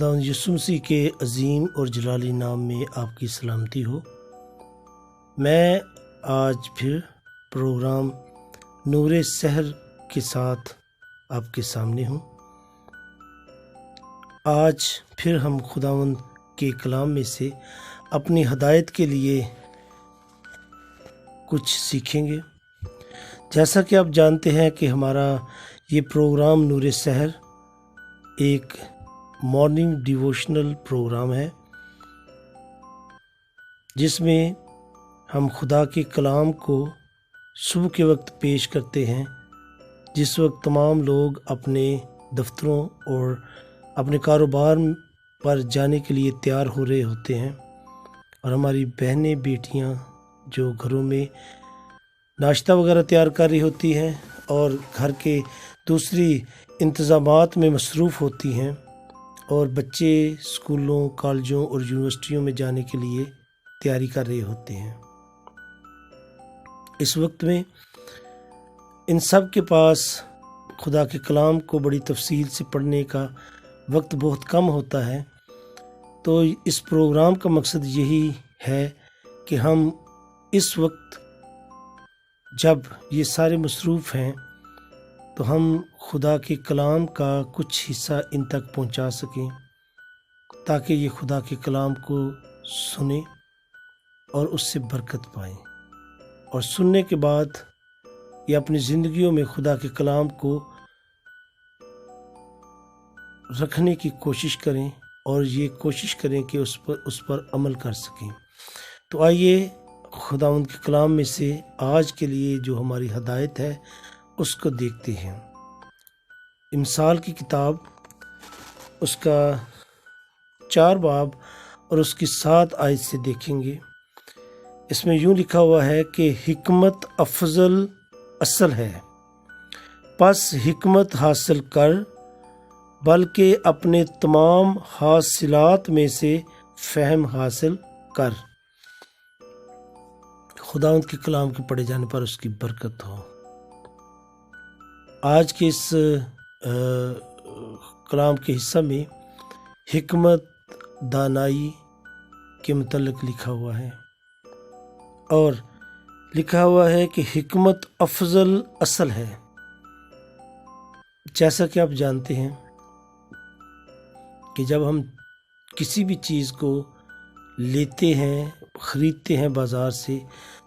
खुदावंद यीशु मसीह के अजीम और जलाली नाम में आपकी सलामती हो। मैं आज फिर प्रोग्राम नूरे सहर के साथ आपके सामने हूँ। आज फिर हम खुदावंद के कलाम में से अपनी हदायत के लिए कुछ सीखेंगे। जैसा कि आप जानते हैं कि हमारा ये प्रोग्राम नूरे सहर एक मॉर्निंग डिवोशनल प्रोग्राम है, जिसमें हम खुदा के कलाम को सुबह के वक्त पेश करते हैं, जिस वक्त तमाम लोग अपने दफ्तरों और अपने कारोबार पर जाने के लिए तैयार हो रहे होते हैं, और हमारी बहनें बेटियां जो घरों में नाश्ता वगैरह तैयार कर रही होती हैं और घर के दूसरी इंतज़ामात में मसरूफ़ होती हैं, और बच्चे स्कूलों, कॉलेजों और यूनिवर्सिटियों में जाने के लिए तैयारी कर रहे होते हैं। इस वक्त में इन सब के पास खुदा के कलाम को बड़ी तफसील से पढ़ने का वक्त बहुत कम होता है। तो इस प्रोग्राम का मकसद यही है कि हम इस वक्त जब ये सारे मसरूफ़ हैं तो हम खुदा के कलाम का कुछ हिस्सा इन तक पहुंचा सकें, ताकि ये खुदा के कलाम को सुने और उससे बरकत पाएं, और सुनने के बाद ये अपनी ज़िंदगियों में खुदा के कलाम को रखने की कोशिश करें और ये कोशिश करें कि उस पर अमल कर सकें। तो आइए खुदावंद के कलाम में से आज के लिए जो हमारी हदायत है उसको देखते हैं। इमसाल की किताब उसका 4 बाब और उसकी 7 आयत से देखेंगे। इसमें यूँ लिखा हुआ है कि हिकमत अफजल असल है, बस हिकमत हासिल कर, बल्कि अपने तमाम हासिलात में से फ़हम हासिल कर। खुदावंद के कलाम के पढ़े जाने पर उसकी बरकत हो। आज के इस कलाम के हिस्सा में हिकमत दानाई के मुतल्लिक़ लिखा हुआ है, और लिखा हुआ है कि हिकमत अफजल असल है। जैसा कि आप जानते हैं कि जब हम किसी भी चीज़ को लेते हैं, ख़रीदते हैं बाज़ार से,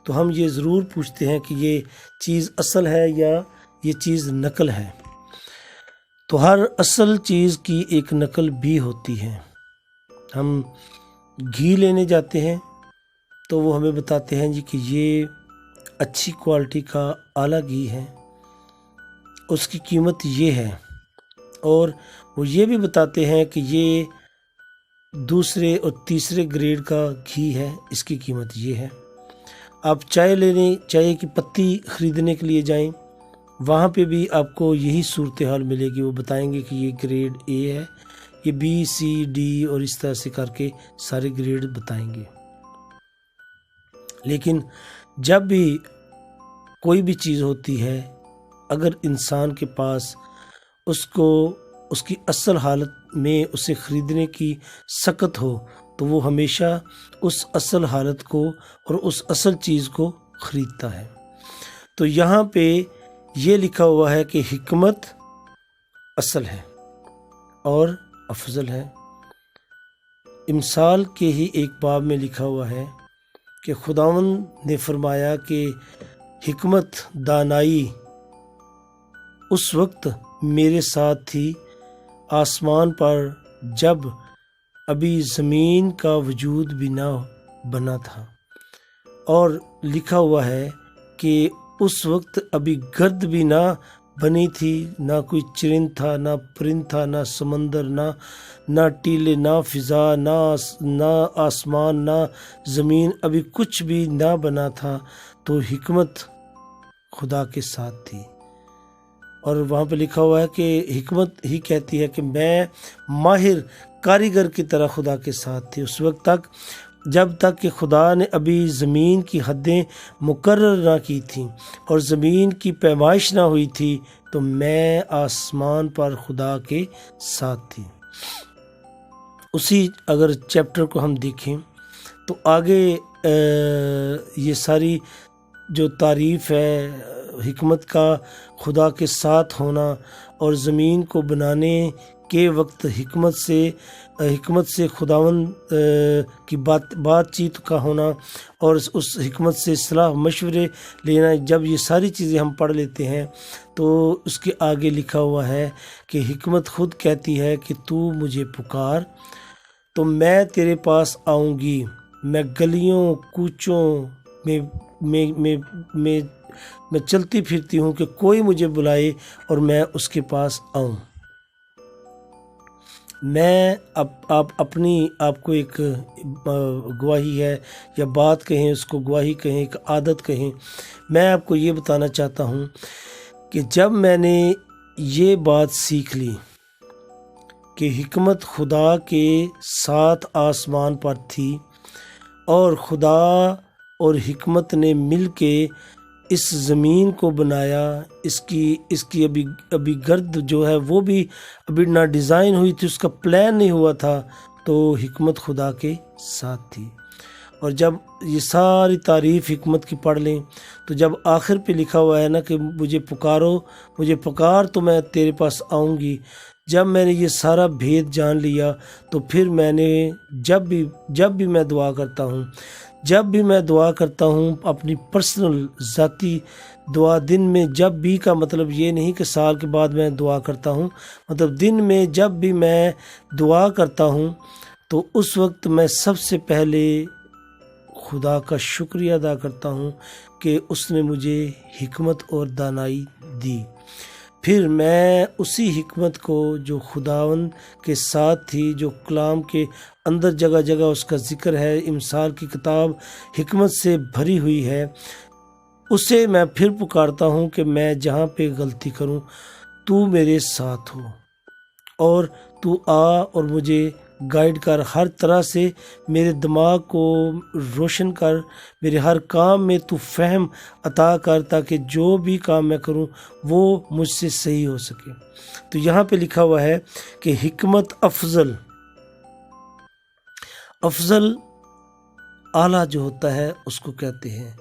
तो हम ये ज़रूर पूछते हैं कि ये चीज़ असल है या ये चीज़ नकल है। तो हर असल चीज़ की एक नकल भी होती है। हम घी लेने जाते हैं तो वो हमें बताते हैं जी कि ये अच्छी क्वालिटी का आला घी है, उसकी कीमत ये है, और वो ये भी बताते हैं कि ये दूसरे और तीसरे ग्रेड का घी है, इसकी कीमत ये है। आप चाय की पत्ती ख़रीदने के लिए जाएं, वहाँ पे भी आपको यही सूरत हाल मिलेगी। वो बताएंगे कि ये ग्रेड ए है, ये बी, सी, डी और इस तरह से करके सारे ग्रेड बताएंगे। लेकिन जब भी कोई भी चीज़ होती है, अगर इंसान के पास उसको उसकी असल हालत में उसे ख़रीदने की सकत हो, तो वो हमेशा उस असल हालत को और उस असल चीज़ को ख़रीदता है। तो यहाँ पे ये लिखा हुआ है कि हिकमत असल है और अफजल है। इमसाल के ही एक बाब में लिखा हुआ है कि खुदावंद ने फरमाया कि हिकमत दानाई उस वक्त मेरे साथ थी आसमान पर, जब अभी ज़मीन का वजूद भी ना बना था। और लिखा हुआ है कि उस वक्त अभी गर्द भी ना बनी थी, ना कोई चिरिंद था, ना परिंद था, ना समंदर, ना टीले, ना फ़िज़ा, ना आसमान, ना ज़मीन, अभी कुछ भी ना बना था। तो हिकमत खुदा के साथ थी। और वहाँ पे लिखा हुआ है कि हिकमत ही कहती है कि मैं माहिर कारीगर की तरह खुदा के साथ थी उस वक्त तक, जब तक कि खुदा ने अभी ज़मीन की हदें मुकर्रर ना की थी और ज़मीन की पैमाइश ना हुई थी, तो मैं आसमान पर खुदा के साथ थी। उसी अगर चैप्टर को हम देखें तो आगे ये सारी जो तारीफ़ है हिकमत का, खुदा के साथ होना और ज़मीन को बनाने के वक्त हिकमत से खुदावंद की बातचीत का होना और उस हिकमत से सलाह मशवरे लेना, जब ये सारी चीज़ें हम पढ़ लेते हैं तो उसके आगे लिखा हुआ है कि हिकमत खुद कहती है कि तू मुझे पुकार तो मैं तेरे पास आऊँगी, मैं गलियों कूचों में चलती फिरती हूँ कि कोई मुझे बुलाए और मैं उसके पास आऊँ। मैं आपको एक गवाही है या बात कहें, उसको गवाही कहें, एक आदत कहें, मैं आपको ये बताना चाहता हूँ कि जब मैंने ये बात सीख ली कि हिकमत खुदा के साथ आसमान पर थी और खुदा और हिकमत ने मिल के इस ज़मीन को बनाया, इसकी अभी गर्द जो है वो भी अभी ना डिज़ाइन हुई थी, उसका प्लान नहीं हुआ था, तो हिकमत खुदा के साथ थी। और जब ये सारी तारीफ़ हिकमत की पढ़ लें तो जब आखिर पे लिखा हुआ है ना कि मुझे पुकार तो मैं तेरे पास आऊँगी, जब मैंने ये सारा भेद जान लिया तो फिर मैंने जब भी मैं दुआ करता हूँ अपनी पर्सनल ज़ाती दुआ, दिन में जब भी का मतलब ये नहीं कि साल के बाद मैं दुआ करता हूँ, मतलब दिन में जब भी मैं दुआ करता हूँ तो उस वक्त मैं सबसे पहले खुदा का शुक्रिया अदा करता हूँ कि उसने मुझे हिकमत और दानाई दी। फिर मैं उसी हिकमत को जो खुदावंद के साथ थी, जो कलाम के अंदर जगह जगह उसका ज़िक्र है, इमसाल की किताब हिकमत से भरी हुई है, उसे मैं फिर पुकारता हूँ कि मैं जहाँ पे गलती करूँ तू मेरे साथ हो और तू आ और मुझे गाइड कर, हर तरह से मेरे दिमाग को रोशन कर, मेरे हर काम में तू फहम अता कर ताकि जो भी काम मैं करूं वो मुझसे सही हो सके। तो यहाँ पे लिखा हुआ है कि हिकमत अफजल आला जो होता है उसको कहते हैं,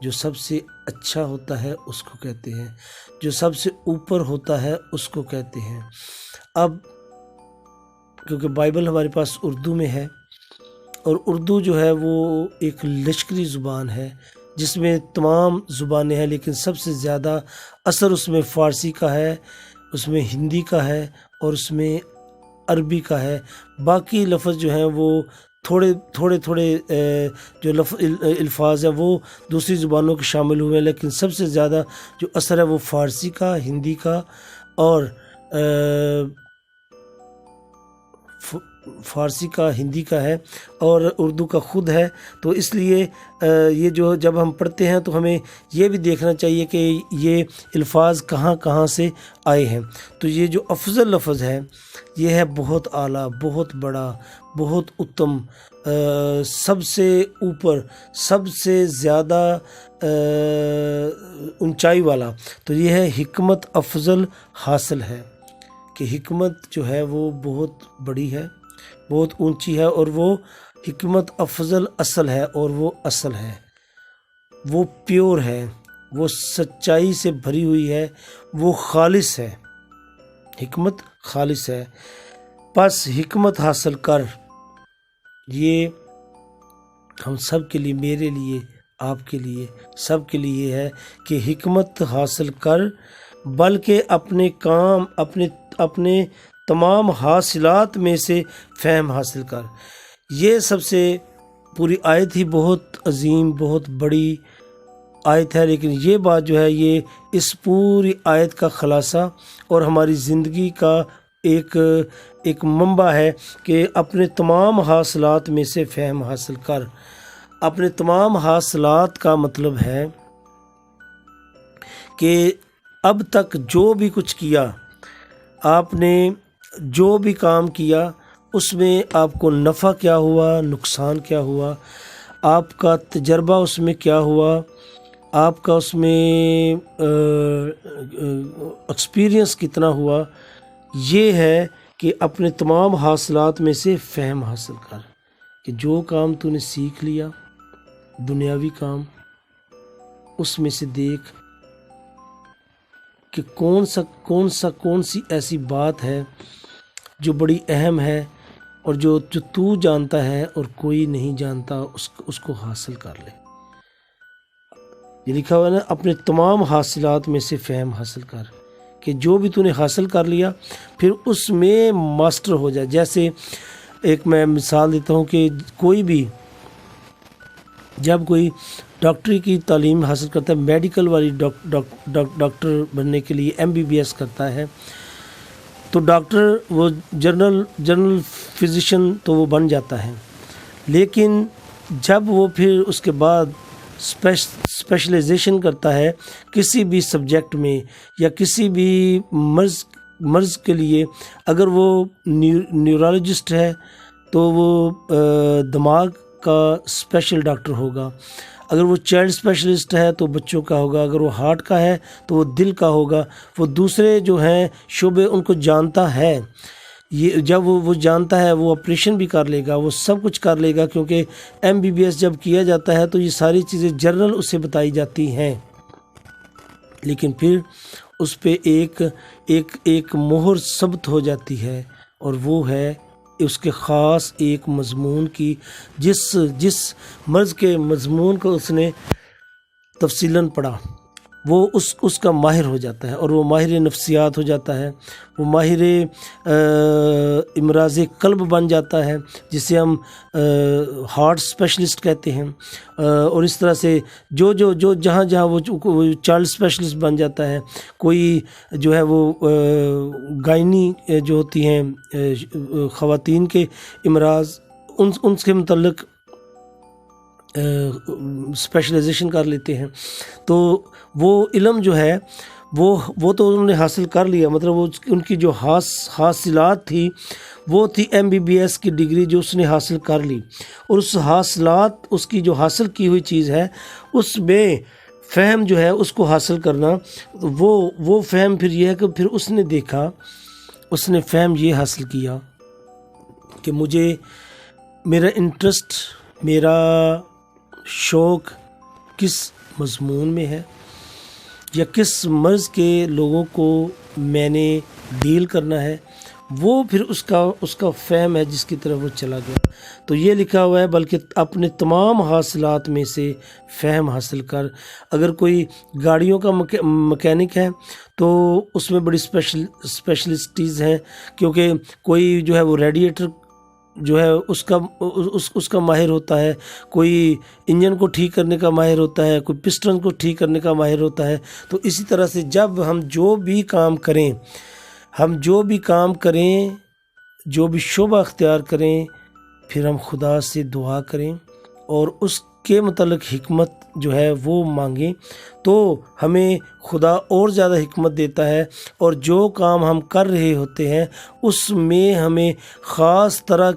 जो सबसे अच्छा होता है उसको कहते हैं, जो सबसे ऊपर होता है उसको कहते हैं। अब क्योंकि बाइबल हमारे पास उर्दू में है और उर्दू जो है वो एक लश्करी ज़ुबान है जिसमें तमाम ज़ुबानें हैं, लेकिन सबसे ज़्यादा असर उसमें फ़ारसी का है, उसमें हिंदी का है और उसमें अरबी का है। बाकी लफ्ज़ जो हैं वो थोड़े जो अल्फाज हैं वो दूसरी ज़ुबानों के शामिल हुए हैं, लेकिन सबसे ज़्यादा जो असर है वो फ़ारसी का, हिंदी का और फ़ारसी का, हिंदी का है और उर्दू का ख़ुद है। तो इसलिए ये जो जब हम पढ़ते हैं तो हमें ये भी देखना चाहिए कि ये अल्फाज कहाँ से आए हैं। तो ये जो अफजल लफ्ज़ है ये है बहुत आला, बहुत बड़ा, बहुत उत्तम, सबसे ऊपर, सबसे ज़्यादा ऊंचाई वाला। तो ये है हिकमत अफजल हासिल है कि हिकमत जो है वो बहुत बड़ी है, बहुत ऊंची है और वो हिकमत अफजल असल है और वो असल है, वो प्योर है, वो सच्चाई से भरी हुई है, वो खालिस है, हिकमत खालिस है। बस हिकमत हासिल कर, ये हम सब के लिए, मेरे लिए, आपके लिए, सब के लिए है कि हिकमत हासिल कर, बल्कि अपने काम, अपने तमाम हासिलात में से फ़हम हासिल कर। ये सबसे पूरी आयत ही बहुत अजीम, बहुत बड़ी आयत है, लेकिन ये बात जो है ये इस पूरी आयत का ख़ुलासा और हमारी ज़िंदगी का एक मंबा है कि अपने तमाम हासिलात में से फ़हम हासिल कर। अपने तमाम हासिलात का मतलब है कि अब तक जो भी कुछ किया, आपने जो भी काम किया उसमें आपको नफ़ा क्या हुआ, नुकसान क्या हुआ, आपका तजर्बा उसमें क्या हुआ, आपका उसमें एक्सपीरियंस कितना हुआ, ये है کہ اپنے تمام حاصلات میں سے فہم حاصل کر، کہ جو کام تو نے سیکھ لیا دنیاوی کام، اس میں سے دیکھ کہ کون سی ایسی بات ہے جو بڑی اہم ہے اور جو تو جانتا ہے اور کوئی نہیں جانتا، اس کو حاصل کر لے۔ یہ لکھا ہوا ہے نا، اپنے تمام حاصلات میں سے فہم حاصل کر، کہ جو بھی تو نے حاصل کر لیا پھر اس میں ماسٹر ہو جائے۔ جیسے ایک میں مثال دیتا ہوں کہ کوئی بھی جب کوئی ڈاکٹری کی تعلیم حاصل کرتا ہے، میڈیکل والی ڈاکٹر بننے کے لیے MBBS کرتا ہے، تو ڈاکٹر وہ جنرل فزیشین تو وہ بن جاتا ہے، لیکن جب وہ پھر اس کے بعد اسپیشلائزیشن کرتا ہے کسی بھی سبجیکٹ میں یا کسی بھی مرض کے لیے، اگر وہ نیورولوجسٹ ہے تو وہ دماغ کا اسپیشل ڈاکٹر ہوگا، اگر وہ چائلڈ اسپیشلسٹ ہے تو بچوں کا ہوگا، اگر وہ ہارٹ کا ہے تو وہ دل کا ہوگا، وہ دوسرے جو ہیں شعبے ان کو جانتا ہے۔ یہ جب وہ جانتا ہے وہ آپریشن بھی کر لے گا، وہ سب کچھ کر لے گا، کیونکہ MBBS جب کیا جاتا ہے تو یہ ساری چیزیں جنرل اسے بتائی جاتی ہیں، لیکن پھر اس پہ ایک مہر ثبت ہو جاتی ہے، اور وہ ہے اس کے خاص ایک مضمون کی، جس مرض کے مضمون کو اس نے تفصیلاً پڑھا، وہ اس کا ماہر ہو جاتا ہے، اور وہ ماہر نفسیات ہو جاتا ہے، وہ ماہر امراض قلب بن جاتا ہے، جسے ہم ہارٹ اسپیشلسٹ کہتے ہیں، اور اس طرح سے جو جہاں وہ چائلڈ اسپیشلسٹ بن جاتا ہے، کوئی جو ہے وہ گائنی جو ہوتی ہیں خواتین کے امراض، ان کے متعلق اسپیشلائزیشن کر لیتے ہیں۔ تو وہ علم جو ہے وہ تو انہوں نے حاصل کر لیا، مطلب وہ ان کی جو حاصلات تھی وہ تھی MBBS کی ڈگری جو اس نے حاصل کر لی، اور اس کی جو حاصل کی ہوئی چیز ہے اس میں فہم جو ہے اس کو حاصل کرنا، وہ فہم پھر یہ ہے کہ پھر اس نے دیکھا، اس نے فہم یہ حاصل کیا کہ میرا انٹرسٹ، میرا شوق کس مضمون میں ہے، یا کس مرض کے لوگوں کو میں نے ڈیل کرنا ہے، وہ پھر اس کا فہم ہے جس کی طرف وہ چلا گیا۔ تو یہ لکھا ہوا ہے، بلکہ اپنے تمام حاصلات میں سے فہم حاصل کر۔ اگر کوئی گاڑیوں کا مکینک ہے تو اس میں بڑی اسپیشلسٹیز ہیں، کیونکہ کوئی جو ہے وہ ریڈیٹر جو ہے اس کا ماہر ہوتا ہے، کوئی انجن کو ٹھیک کرنے کا ماہر ہوتا ہے، کوئی پسٹن کو ٹھیک کرنے کا ماہر ہوتا ہے۔ تو اسی طرح سے جب ہم جو بھی کام کریں، جو بھی شعبہ اختیار کریں، پھر ہم خدا سے دعا کریں اور اس کے متعلق حکمت جو ہے وہ مانگیں، تو ہمیں خدا اور زیادہ حکمت دیتا ہے، اور جو کام ہم کر رہے ہوتے ہیں اس میں ہمیں خاص طرح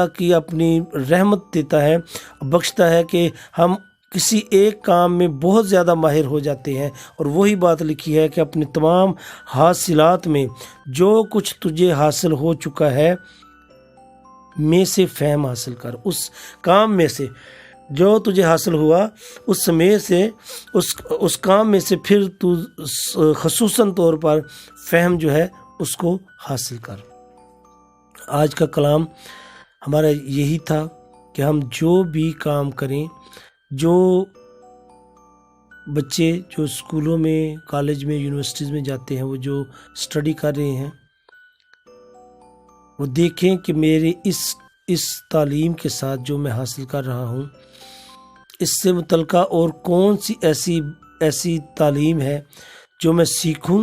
کی اپنی رحمت دیتا ہے، بخشتا ہے کہ ہم کسی ایک کام میں بہت زیادہ ماہر ہو جاتے ہیں۔ اور وہی بات لکھی ہے کہ اپنے تمام حاصلات میں جو کچھ تجھے حاصل ہو چکا ہے میں سے فہم حاصل کر، اس کام میں سے جو تجھے حاصل ہوا اس میں سے اس کام میں سے پھر تو خصوصاً طور پر فہم جو ہے اس کو حاصل کر۔ آج کا کلام ہمارا یہی تھا کہ ہم جو بھی کام کریں، جو بچے جو اسکولوں میں، کالج میں، یونیورسٹیز میں جاتے ہیں، وہ جو اسٹڈی کر رہے ہیں، وہ دیکھیں کہ میرے اس تعلیم کے ساتھ جو میں حاصل کر رہا ہوں، اس سے متعلقہ اور کون سی ایسی تعلیم ہے جو میں سیکھوں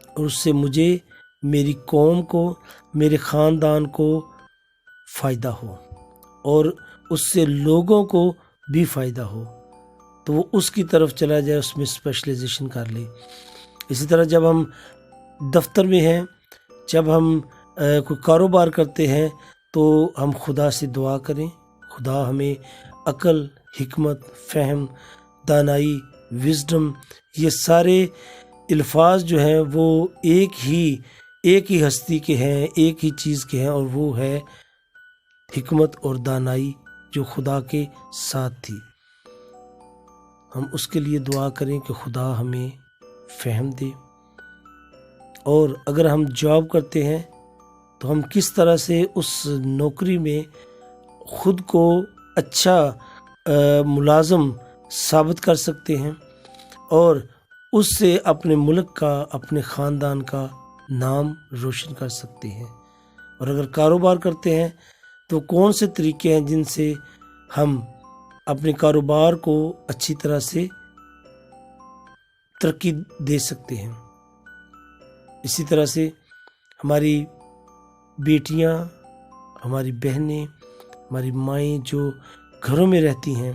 اور اس سے مجھے، میری قوم کو، میرے خاندان کو فائدہ ہو، اور اس سے لوگوں کو بھی فائدہ ہو، تو وہ اس کی طرف چلا جائے، اس میں اسپیشلائزیشن کر لے۔ اسی طرح جب ہم دفتر میں ہیں، جب ہم کوئی کاروبار کرتے ہیں، تو ہم خدا سے دعا کریں، خدا ہمیں عقل، حکمت، فہم، دانائی، وزڈم، یہ سارے الفاظ جو ہیں وہ ایک ہی ہستی کے ہیں، ایک ہی چیز کے ہیں، اور وہ ہے حکمت اور دانائی جو خدا کے ساتھ تھی۔ ہم اس کے لیے دعا کریں کہ خدا ہمیں فہم دے، اور اگر ہم جاب کرتے ہیں تو ہم کس طرح سے اس نوکری میں خود کو اچھا ملازم ثابت کر سکتے ہیں، اور اس سے اپنے ملک کا، اپنے خاندان کا نام روشن کر سکتے ہیں۔ اور اگر کاروبار کرتے ہیں تو کون سے طریقے ہیں جن سے ہم اپنے کاروبار کو اچھی طرح سے ترقی دے سکتے ہیں۔ اسی طرح سے ہماری بیٹیاں، ہماری بہنیں، ہماری مائیں جو گھروں میں رہتی ہیں،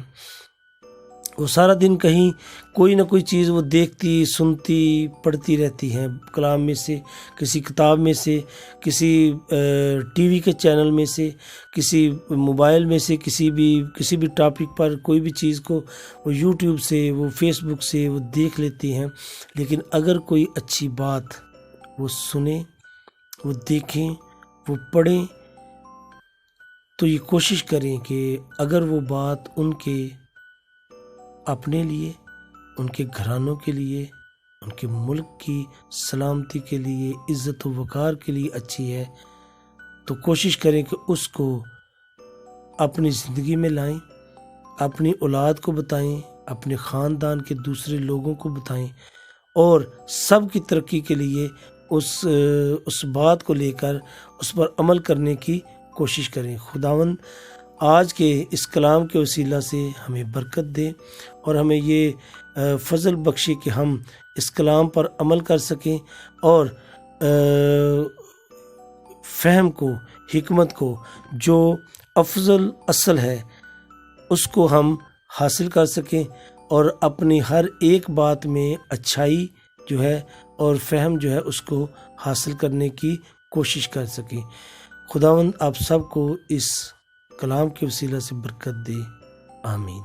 وہ سارا دن کہیں کوئی نہ کوئی چیز وہ دیکھتی، سنتی، پڑھتی رہتی ہیں، کلام میں سے، کسی کتاب میں سے، کسی ٹی وی کے چینل میں سے، کسی موبائل میں سے، کسی بھی ٹاپک پر کوئی بھی چیز کو وہ یوٹیوب سے، وہ فیس بک سے وہ دیکھ لیتی ہیں۔ لیکن اگر کوئی اچھی بات وہ سنیں، وہ دیکھیں، وہ پڑھیں، تو یہ کوشش کریں کہ اگر وہ بات ان کے اپنے لیے، ان کے گھرانوں کے لیے، ان کے ملک کی سلامتی کے لیے، عزت و وقار کے لیے اچھی ہے، تو کوشش کریں کہ اس کو اپنی زندگی میں لائیں، اپنی اولاد کو بتائیں، اپنے خاندان کے دوسرے لوگوں کو بتائیں، اور سب کی ترقی کے لیے اس بات کو لے کر اس پر عمل کرنے کی کوشش کریں۔ خداوند آج کے اس کلام کے وسیلہ سے ہمیں برکت دے، اور ہمیں یہ فضل بخشے کہ ہم اس کلام پر عمل کر سکیں، اور فہم کو، حکمت کو، جو افضل اصل ہے، اس کو ہم حاصل کر سکیں، اور اپنی ہر ایک بات میں اچھائی جو ہے اور فہم جو ہے اس کو حاصل کرنے کی کوشش کر سکیں۔ خداوند آپ سب کو اس کلام کے وسیلہ سے برکت دے، آمین۔